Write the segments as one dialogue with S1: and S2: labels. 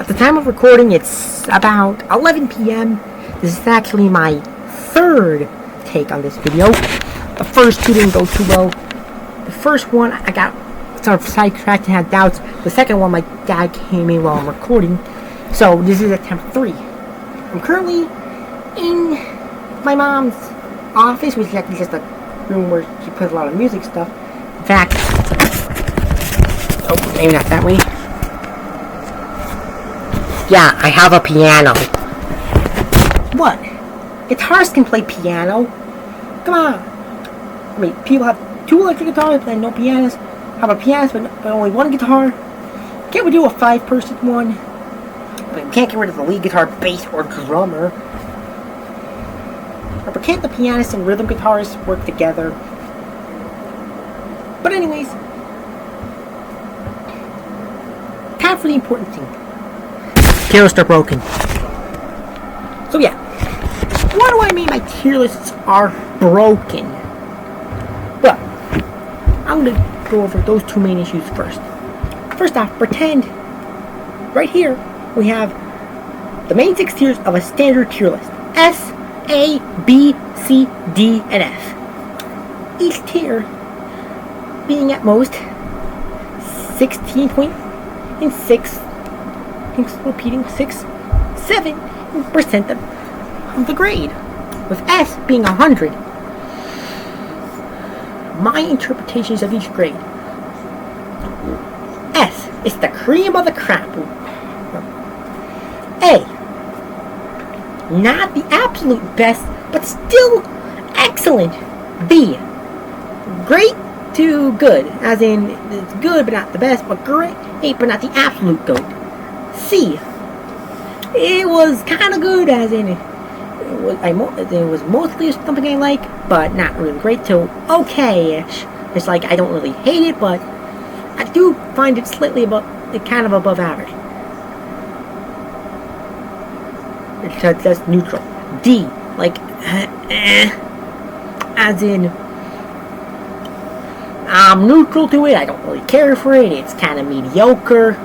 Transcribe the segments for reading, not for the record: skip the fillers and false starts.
S1: At the time of recording, it's about 11 p.m. This is actually my third take on this video. The first two didn't go too well. The first one, I got sort of sidetracked and had doubts. The second one, my dad came in while I'm recording. So this is attempt 3. I'm currently in my mom's office, which is actually just a room where she puts a lot of music stuff. In fact, oh, maybe not that way. Yeah, I have a piano. What? Guitarists can play piano. Come on. I mean, people have 2 electric guitars and no pianists. Have a pianist but only 1 guitar. Can't we do a 5-person one? I mean, we can't get rid of the lead guitar, bass, or drummer. But can't the pianist and rhythm guitarist work together? But anyways, time for the important thing. Tier lists are broken. So yeah, what do I mean my tier lists are broken? Well, I'm going to go over those 2 main issues first. First off, pretend right here we have the main 6 tiers of a standard tier list. S, A, B, C, D, and F. Each tier being at most 16.6, repeating 7% of the grade, with S being 100. My interpretations of each grade. S is the cream of the crop. A, not the absolute best, but still excellent. B, great to good, as in it's good but not the best, but great but not the absolute good. C, it was kind of good, as in it was mostly something I like, but not really great, to okay-ish. It's like I don't really hate it, but I do find it slightly kind of above average. That's neutral. D, like as in I'm neutral to it. I don't really care for it. It's kind of mediocre.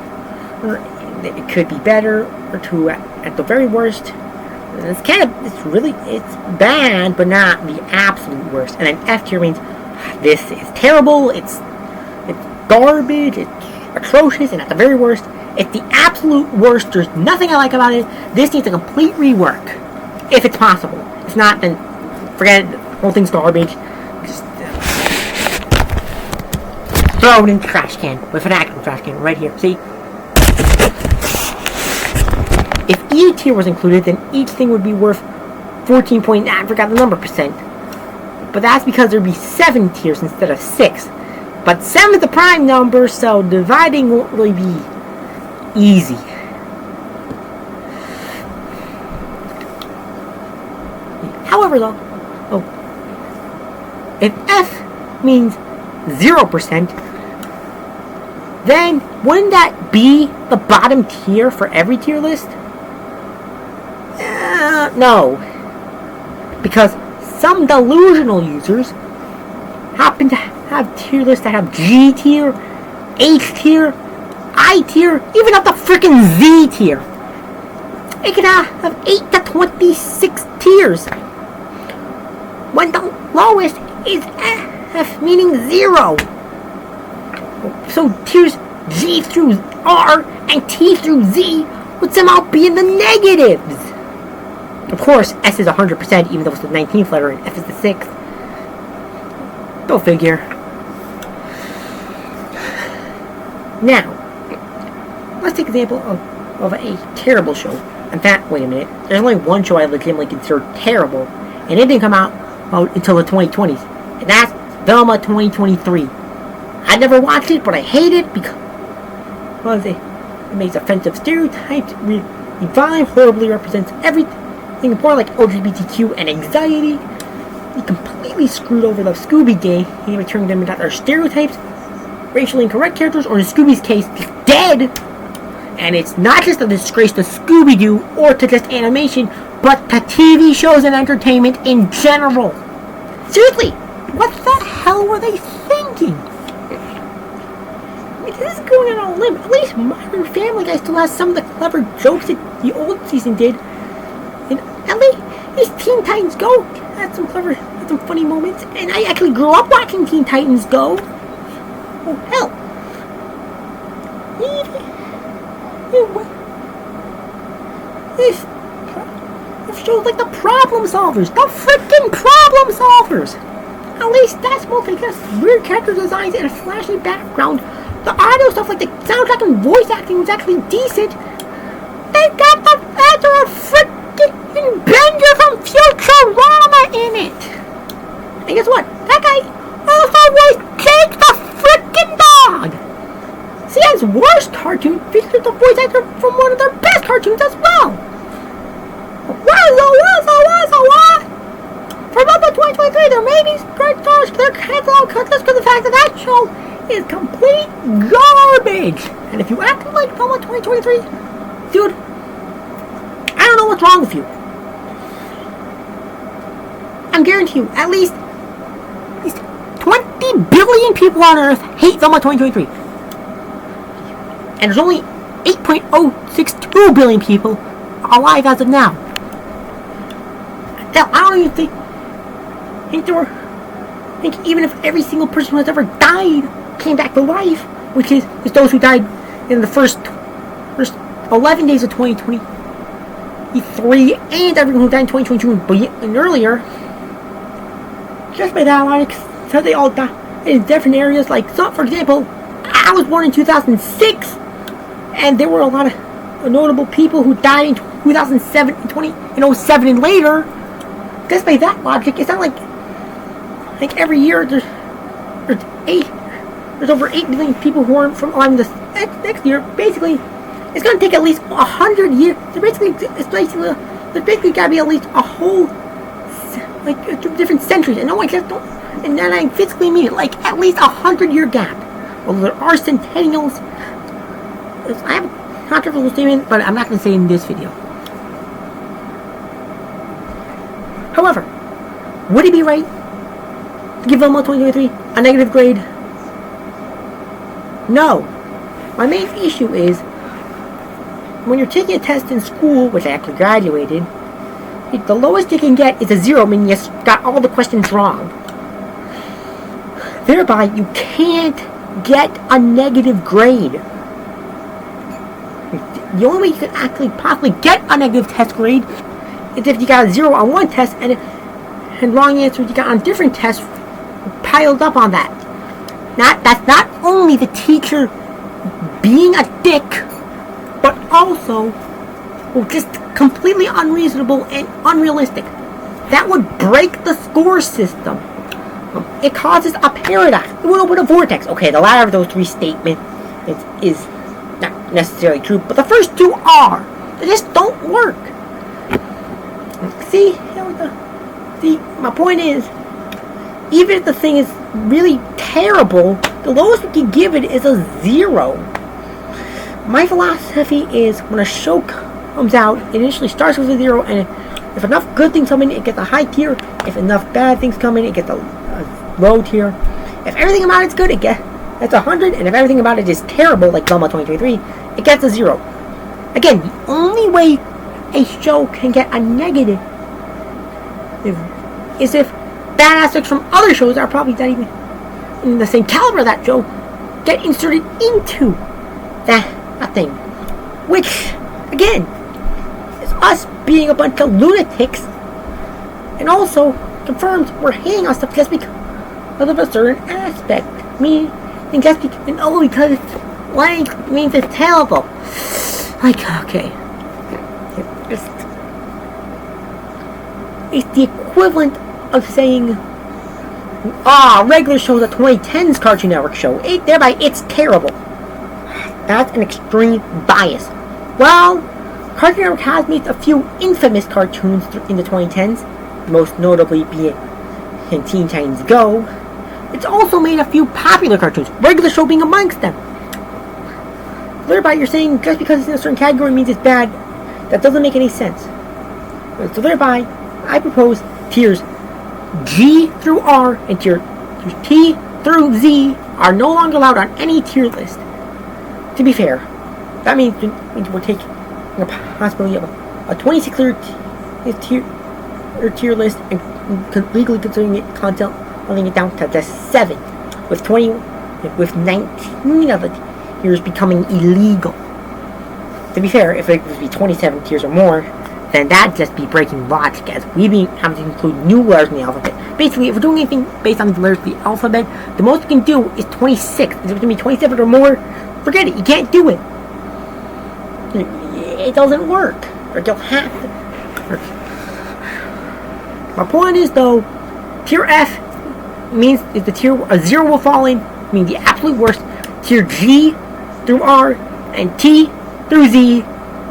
S1: It could be better, or two at the very worst. It's bad, but not the absolute worst. And then F tier means this is terrible. It's garbage. It's atrocious, and at the very worst, it's the absolute worst. There's nothing I like about it. This needs a complete rework, if it's possible. If not, then forget it. The whole thing's garbage. Just throw it in the trash can with an actual trash can right here. See? If E tier was included, then each thing would be worth 14 point. I forgot the number percent. But that's because there'd be 7 tiers instead of 6. But 7 is the prime number, so dividing won't really be easy. However, though, if F means 0%, then wouldn't that be the bottom tier for every tier list? No. Because some delusional users happen to have tier lists that have G tier, H tier, I tier, even up to frickin' Z tier. It can have 8 to 26 tiers, when the lowest is F, meaning 0. So tiers G through R and T through Z would somehow be in the negatives. Of course, S is 100%, even though it's the 19th letter, and F is the 6th. Go figure. Now, let's take an example of a terrible show. In fact, wait a minute. There's only one show I legitimately consider terrible, and it didn't come out until the 2020s. And that's Velma 2023. I never watched it, but I hate it because it makes offensive stereotypes, horribly represents everything important like LGBTQ and anxiety. He completely screwed over the Scooby Gang. He even turned them into either stereotypes, racially incorrect characters, or in Scooby's case, dead. And it's not just a disgrace to Scooby-Doo or to just animation, but to TV shows and entertainment in general. Seriously, what the hell were they thinking? this is going on a limb. At least Modern Family Guy still has some of the clever jokes that the old season did. And at least Teen Titans Go had some funny moments. And I actually grew up watching Teen Titans Go. Oh, hell. This shows like the problem solvers. The freaking problem solvers! At least that's mostly just weird character designs and a flashy background. The audio stuff like the soundtrack and voice acting was actually decent. They got the actor of freaking Bender from Futurama in it. And guess what? That guy also voiced Jake the freaking dog. CN's worst cartoon features the voice actor from one of their best cartoons as well. For Velma 2023, there may be great stars, their catalog cut just for the fact that that show is complete garbage. And if you act like Velma 2023, dude, I don't know what's wrong with you. I'm guaranteeing you, at least 20 billion people on Earth hate Velma 2023. And there's only 8.062 billion people alive as of now. Hell, I don't even think even if every single person who has ever died came back to life, which is those who died in the first 11 days of 2023, and everyone who died in 2022 and earlier, just by that logic, so they all died in different areas. Like, so, for example, I was born in 2006, and there were a lot of notable people who died in 2007 and 2007 and later. Just by that logic, it's not like every year there's over 8 million people who aren't from alive this next year. Basically, it's going to take at least 100 years. There's basically got to be at least a whole different centuries. And no, I just don't. And then I physically mean it, like at least 100-year gap. Well, there are centennials. I have a controversial statement, but I'm not going to say it in this video. However, would it be right to give Velma 2023 a negative grade? No. My main issue is when you're taking a test in school, which I actually graduated, the lowest you can get is a 0, meaning you got all the questions wrong. Thereby, you can't get a negative grade. The only way you can actually possibly get a negative test grade is if you got a 0 on one test and wrong answers you got on different tests piled up on that. That's not only the teacher being a dick, but also just completely unreasonable and unrealistic. That would break the score system. It causes a paradox. It would open a vortex. Okay, the latter of those 3 statements is not necessarily true, but the first 2 are. They just don't work. See, my point is, even if the thing is really terrible, the lowest we can give it is a 0. My philosophy is when a show comes out, it initially starts with a 0, and if enough good things come in, it gets a high tier. If enough bad things come in, it gets a low tier. If everything about it's good, it's 100, and if everything about it is terrible, like Velma 2023, it gets a 0. Again, the only way a show can get a negative is if bad aspects from other shows that are probably not even in the same caliber of that show get inserted into that thing. Which, again, is us being a bunch of lunatics, and also confirms we're hating on stuff just because of a certain aspect. Meaning just because it's blank means it's terrible. Like, okay. It's the equivalent of saying, regular show's a 2010s Cartoon Network show. Thereby, it's terrible. That's an extreme bias. Well, Cartoon Network has made a few infamous cartoons in the 2010s, most notably being in Teen Titans Go. It's also made a few popular cartoons, regular show being amongst them. Thereby, you're saying just because it's in a certain category means it's bad. That doesn't make any sense. So thereby, I propose tiers G through R and tiers T through Z are no longer allowed on any tier list. to be fair, that means we're taking a possibility of a 26 tier list and legally considering it content, letting it down to just 7, with 19 of the tiers becoming illegal. To be fair, if it would be 27 tiers or more, then that'd just be breaking logic, as we'd be having to include new letters in the alphabet. Basically, if we're doing anything based on the letters of the alphabet, the most we can do is 26. If it's going to be 27 or more, forget it. You can't do it. It doesn't work. Or you'll have to. My point is, though, tier F means if the tier 0 will fall in, means the absolute worst. Tier G through R and T through Z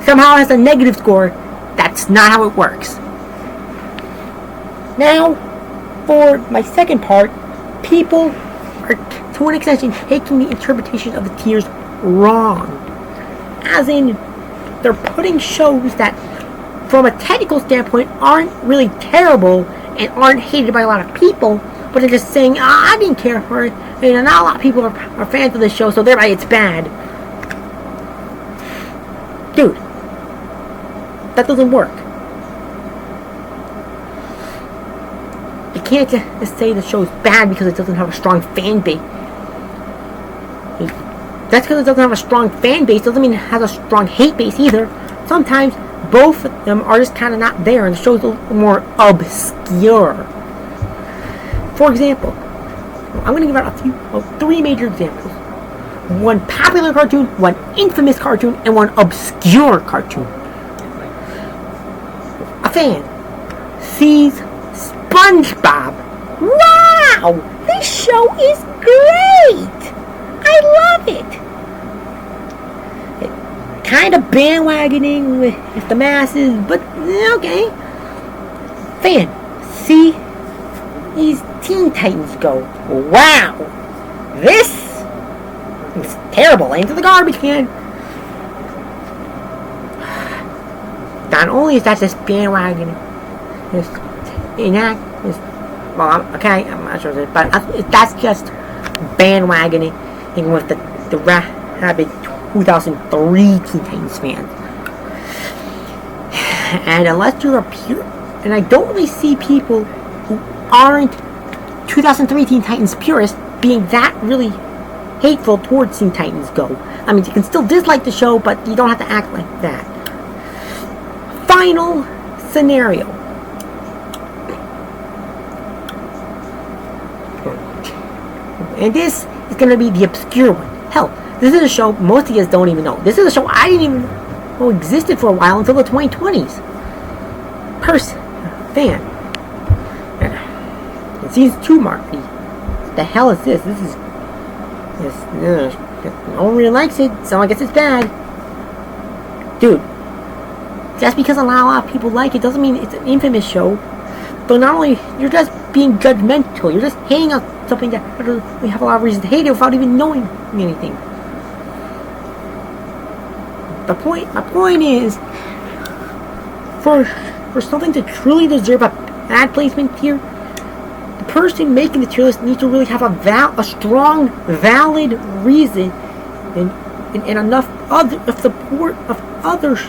S1: somehow has a negative score. That's not how it works. Now, for my second part, people are, to an extent, taking the interpretation of the tiers wrong. As in, they're putting shows that, from a technical standpoint, aren't really terrible and aren't hated by a lot of people, but they're just saying, I didn't care for it, and not a lot of people are fans of this show, so thereby it's bad. Dude, that doesn't work. You can't just say the show is bad because it doesn't have a strong fan base. That's because it doesn't have a strong fan base doesn't mean it has a strong hate base either. Sometimes both of them are just kind of not there and the show's a little more obscure. For example, I'm going to give out three major examples. One popular cartoon, one infamous cartoon, and one obscure cartoon. A fan sees SpongeBob. Wow! This show is great! I love it! Kind of bandwagoning with the masses, but okay. Fan, see these Teen Titans go. Wow! This is terrible. Into the garbage can. Not only is that just bandwagoning, I'm not sure, but that's just bandwagoning with the rabid 2003 Teen Titans fans. And unless you're a pure, and I don't really see people who aren't 2003 Teen Titans purists being that really hateful towards Teen Titans Go. I mean, you can still dislike the show, but you don't have to act like that. Final scenario. And this is going to be the obscure one. Hell, this is a show most of you guys don't even know. This is a show I didn't even know existed for a while until the 2020s. Fan. It seems too marked. What the hell is this? This no one really likes it, so I guess it's bad. Dude, just because a lot of people like it doesn't mean it's an infamous show. But not only, you're just being judgmental, you're just hating on something that we have a lot of reason to hate it without even knowing anything. My point is, for something to truly deserve a bad placement tier, the person making the tier list needs to really have a strong, valid reason and enough other support of others,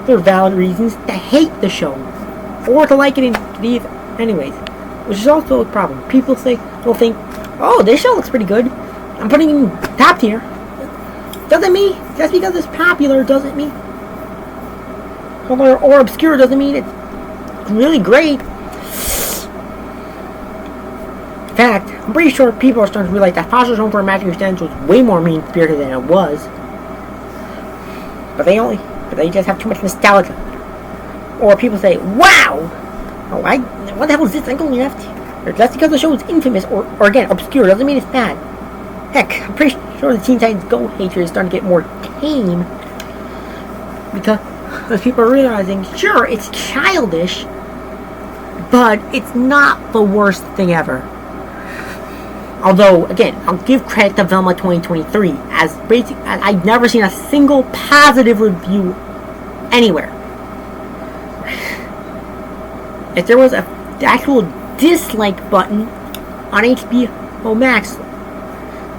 S1: their valid reasons to hate the show or to like it anyways, which is also a problem. People will think, oh, this show looks pretty good, I'm putting it in top tier. Doesn't mean just because it's popular doesn't mean or obscure doesn't mean it's really great. In fact, I'm pretty sure people are starting to realize that Foster's Home for Imaginary Friends was way more mean-spirited than it was. But they just have too much nostalgia. Or people say, wow! What the hell is this? I'm going left. Just because the show is infamous or again, obscure doesn't mean it's bad. Heck, I'm pretty sure the Teen Titans Go hatred is starting to get more tame. Because people are realizing, sure, it's childish, but it's not the worst thing ever. Although, again, I'll give credit to Velma 2023 as I've never seen a single positive review anywhere. If there was the actual dislike button on HBO Max,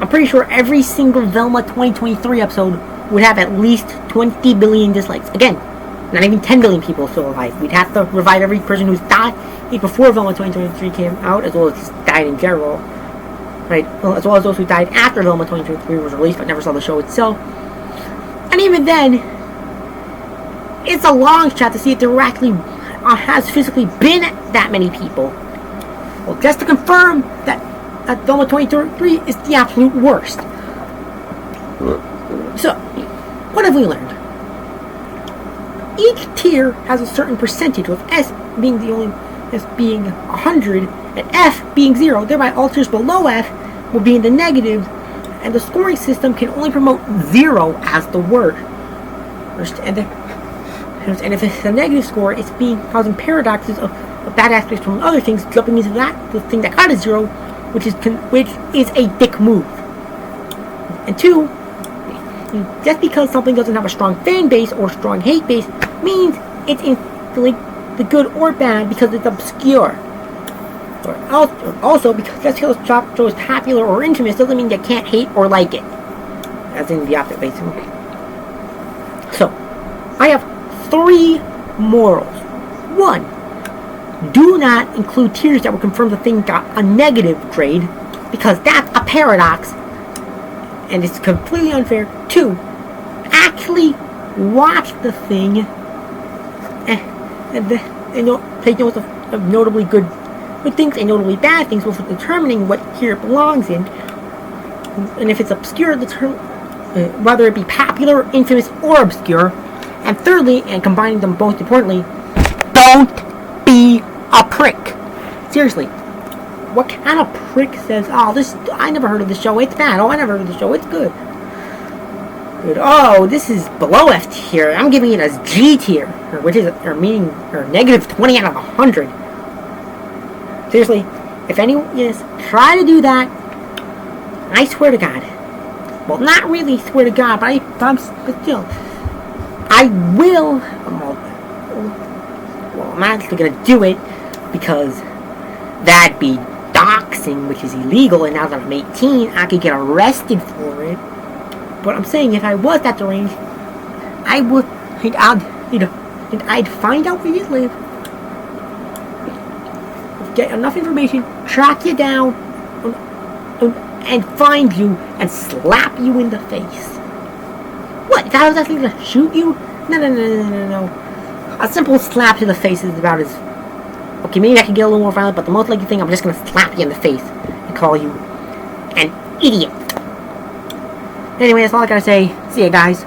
S1: I'm pretty sure every single Velma 2023 episode would have at least 20 billion dislikes. Again, not even 10 billion people still alive. We'd have to revive every person who's died before Velma 2023 came out, as well as died in general. Right? Well, as well as those who died after Velma 2023 was released but never saw the show itself. And even then, it's a long shot to see if there actually has physically been that many people. Well, just to confirm that Velma 2023 is the absolute worst. So, what have we learned? Each tier has a certain percentage, with S being the only S being 100 and F being 0. Thereby, all tiers below F will be in the negative, and the scoring system can only promote 0 as the word. And if it's a negative score, it's causing paradoxes of bad aspects from other things, jumping into the thing that got a 0, which is a dick move. And 2, just because something doesn't have a strong fan base or strong hate base means it's instantly the good or bad because it's obscure. Also, because just because a show is popular or infamous doesn't mean you can't hate or like it. As in the opposite, basically. So, I have 3 morals. 1. Do not include tiers that will confirm the thing got a negative grade, because that's a paradox, and it's completely unfair. 2. Actually watch the thing and take notes of notably good things and notably bad things before determining what tier it belongs in, and if it's obscure, whether it be popular, infamous, or obscure. And thirdly, and combining them most importantly, don't be a prick. Seriously, what kind of prick says, "Oh, I never heard of this show, it's bad. Oh, I never heard of this show, it's good. Oh, this is below F tier. I'm giving it as G tier," or negative 20 out of 100. Seriously, if anyone try to do that, I swear to God. Well, not really swear to God, but still, I will. Well, I'm actually gonna do it because that'd be doxing, which is illegal, and now that I'm 18, I could get arrested for it. But I'm saying, if I was that deranged, I'd find out where you live, get enough information, track you down, and find you and slap you in the face. What? If I was actually gonna shoot you? No. A simple slap to the face is about as... Okay, maybe I can get a little more violent, but the most likely thing, I'm just gonna slap you in the face and call you an idiot. Anyway, that's all I gotta say. See ya, guys.